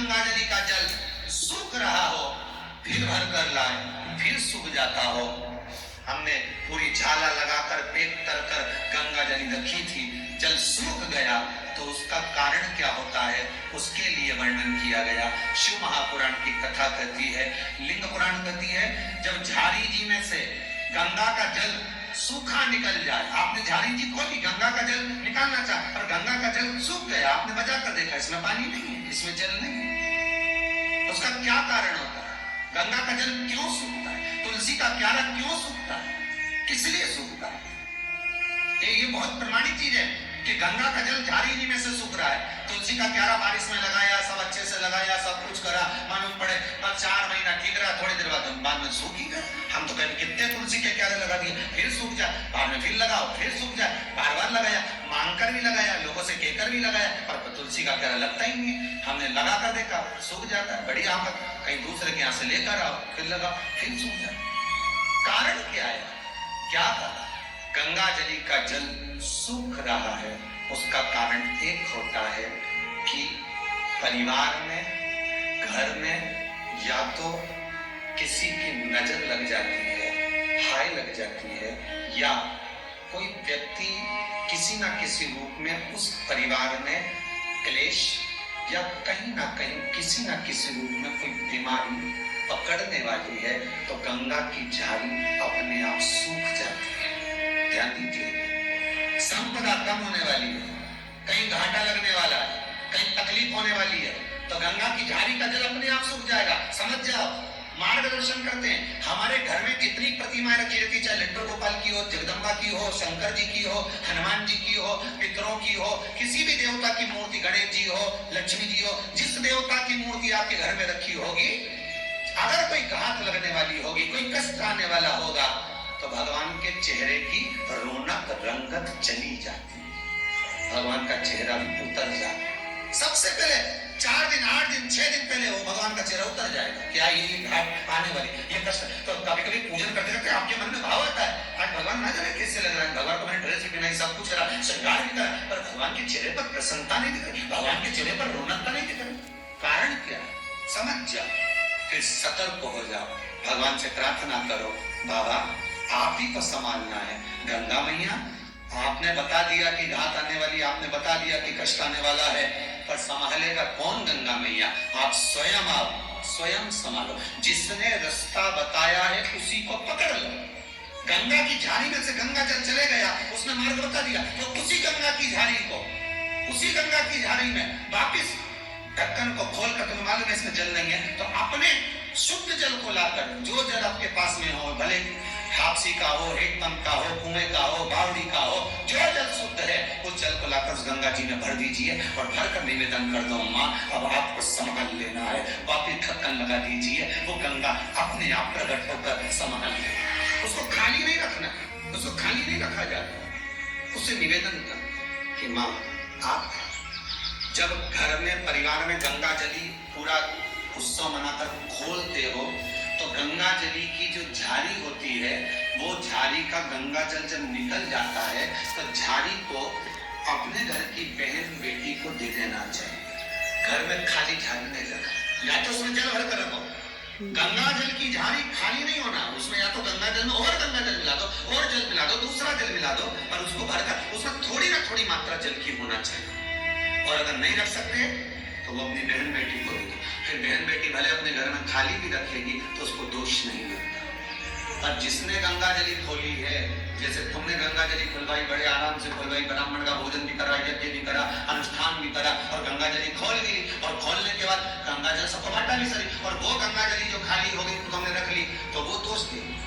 गंगाजली का जल सूख रहा हो, फिर भर कर लाए, फिर सूख जाता हो। हमने पूरी झाला लगाकर पेट कर कर गंगाजली रखी थी, जल सूख गया तो उसका कारण क्या होता है, उसके लिए वर्णन किया गया। शिव महापुराण की कथा कहती है, लिंग पुराण कहती है, जब झारी जी में से गंगा का जल सूखा निकल जाए, आपने झारी जी खोली, गंगा का जल निकालना चाहा और गंगा का जल सूख गया, आपने बचा कर देखा इसमें पानी नहीं है, इसमें जल नहीं है, उसका क्या कारण होता है? गंगा का जल क्यों सूखता है? तुलसी का क्यारा क्यों सूखता है? किस लिए सूखता है? ये बहुत प्रमाणित चीज है कि गंगा का जल झारी जी में से सूख रहा है, तुलसी का क्यारा बारिश में लगाया, सब अच्छे से लगाया, सब कुछ करा, मालूम पड़े अब 4 महीना ठीक रहा, थोड़ी देर बाद में सूख ही गया। हम तो कहें कितने तुलसी के क्यारे लगा दिए, फिर सूख जाए, बाद में फिर लगाओ, फिर सूख जाए, बार बार लगाया, मांग कर भी लगाया, लोगों से कहकर भी लगाया, पर तुलसी का क्यारा लगता ही नहीं है। हमने लगा कर देखा, सूख जाता है, बड़ी आफत, कहीं दूसरे के यहाँ से लेकर आओ, फिर लगाओ, फिर सूख जाए। कारण क्या है? क्या कारण? गंगा जली का जल सूख रहा है, उसका कारण एक होता है कि परिवार में, घर में या तो किसी की नजर लग जाती है, हाय लग जाती है, या कोई व्यक्ति किसी ना किसी रूप में उस परिवार में क्लेश या कहीं ना कहीं किसी ना किसी रूप में कोई बीमारी पकड़ने वाली है, तो गंगा की झाड़ी अपने आप सूख जाती है। ध्यान दीजिए, संपदा कम होने वाली है, कहीं घाटा लगने वाला है, कहीं तकलीफ होने वाली है, तो गंगा की झाड़ी का जल अपने आप सूख जाएगा। समझ जाओ, मार्गदर्शन करते हैं। हमारे घर में कितनी प्रतिमाएं रखी रहती, चाहे लड्डू गोपाल की हो, जगदम्बा की हो, शंकर जी की हो, हनुमान जी की हो, पितरों की हो, किसी भी देवता की मूर्ति, गणेश जी हो, लक्ष्मी जी हो, जिस देवता की मूर्ति आपके घर में रखी होगी, अगर कोई घात लगने वाली होगी, कोई कष्ट आने वाला होगा, तो भगवान के चेहरे की रौनक रंगत चली जाती है, भगवान का चेहरा भी उतर जाता है। सबसे पहले 4 दिन, 8 दिन, 6 दिन पहले वो भगवान का चेहरा उतर जाएगा, क्या ये घाट आने वाली, ये कष्ट। तो कभी कभी पूजन करते करते आपके मन में भाव आता है, आज भगवान ना जाने कैसे लग रहा है, भगवान को मैंने ड्रेस भी पहनाई, सब कुछ करा, श्रृंगार भी करा, पर भगवान के चेहरे पर प्रसन्नता नहीं दिख रही, भगवान के चेहरे पर रौनकता नहीं दिख रही। कारण क्या है? समझ जाओ, फिर सतर्क हो जाओ, भगवान से प्रार्थना करो, बाबा आप ही को संभालना है। गंगा मैया, आपने बता दिया कि घात आने वाली, आपने बता दिया कि कष्ट आने वाला है, पर संभालेगा कौन? गंगा मैया, आप स्वयं आओ, स्वयं संभालो। जिसने रास्ता बताया है उसी को पकड़ लो। गंगा की झाड़ी में से गंगा जल चले गया, उसने मार्ग बता दिया, तो उसी गंगा की झाड़ी को, उसी गंगा की झाड़ी में वापिस ढक्कन को खोल कर, तुम्हें मालूम है इसमें जल नहीं है, तो अपने शुद्ध जल को लाकर, जो जल आपके पास में हो, भले हापसी का हो, हेडपंप का हो, कुएं का हो, बावड़ी का हो, जो जल शुद्ध है उस जल को लाकर उस गंगा जी में भर दीजिए और भर कर निवेदन कर दो, माँ अब आपको संभाल लेना है, वापिस ढक्कन लगा दीजिए, वो गंगा अपने आप प्रकट होकर संभाल लेगी। उसको खाली नहीं रखना, उसको खाली नहीं रखा जाता, उससे निवेदन कर कि माँ आप जब घर में परिवार में गंगा जली पूरा उत्सव मनाकर खोलते हो, तो गंगा जली की जो झाड़ी होती है, वो झाड़ी का गंगा जल जब निकल जाता है, तो झाड़ी को अपने घर की बहन बेटी को दे देना चाहिए। घर में खाली झाड़ी नहीं रखा, या तो उसमें जल भर कर रखो। गंगा जल की झाड़ी खाली नहीं होना, उसमें या तो गंगा जल में और गंगा जल मिला दो, और जल मिला दो, दूसरा जल मिला दो, पर उसको भरकर उसमें थोड़ी ना थोड़ी मात्रा जल की होना चाहिए। और अगर नहीं रख सकते तो वो अपनी बहन बेटी को दे दो, फिर बहन बेटी भले अपने घर में खाली भी रखेगी तो उसको दोष नहीं लगता। और जिसने गंगा जली खोली है, जैसे तुमने गंगा जली खुलवाई, बड़े आराम से खुलवाई, ब्राह्मण का भोजन भी करा, यज्ञ भी करा, अनुष्ठान भी करा, और गंगा जली खोल दी, और खोलने के बाद गंगा जल सबको बांटा भी सही, और वो गंगा जली जो खाली हो गई तुमने रख ली, तो वो दोष देगी।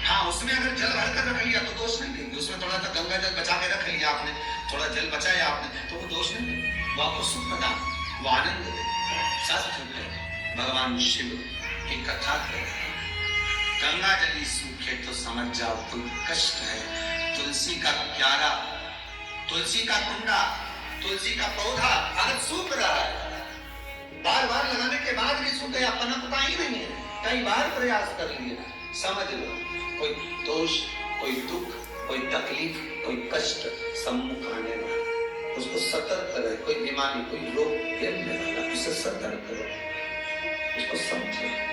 हाँ, उसमें अगर जल भरकर रख लिया तो दोष नहीं देगी, उसमें थोड़ा सा गंगा जल बचा के रख लिया आपने, थोड़ा जल बचाया आपने, तो वो दोष नहीं देगी, वो आपको सुख प्रदान, वो आनंद देगी। शास्त्र में भगवान शिव की कथा करें, गंगा जली सूखे तो समझ जाओ कोई कष्ट है। तुलसी का क्यारा, तुलसी का कुंडा, तुलसी का पौधा अगर सूख रहा है, बार बार लगाने के बाद भी सूख गया, पनपता ही नहीं है, कई बार प्रयास कर लिए, समझ लो कोई दोष, कोई दुख, कोई तकलीफ, कोई कष्ट सम्मुख आने वाला, उसको सतर्क रहे, कोई बीमारी, कोई रोग घेरने वाला उससे सतर्क करो, उसको समझो।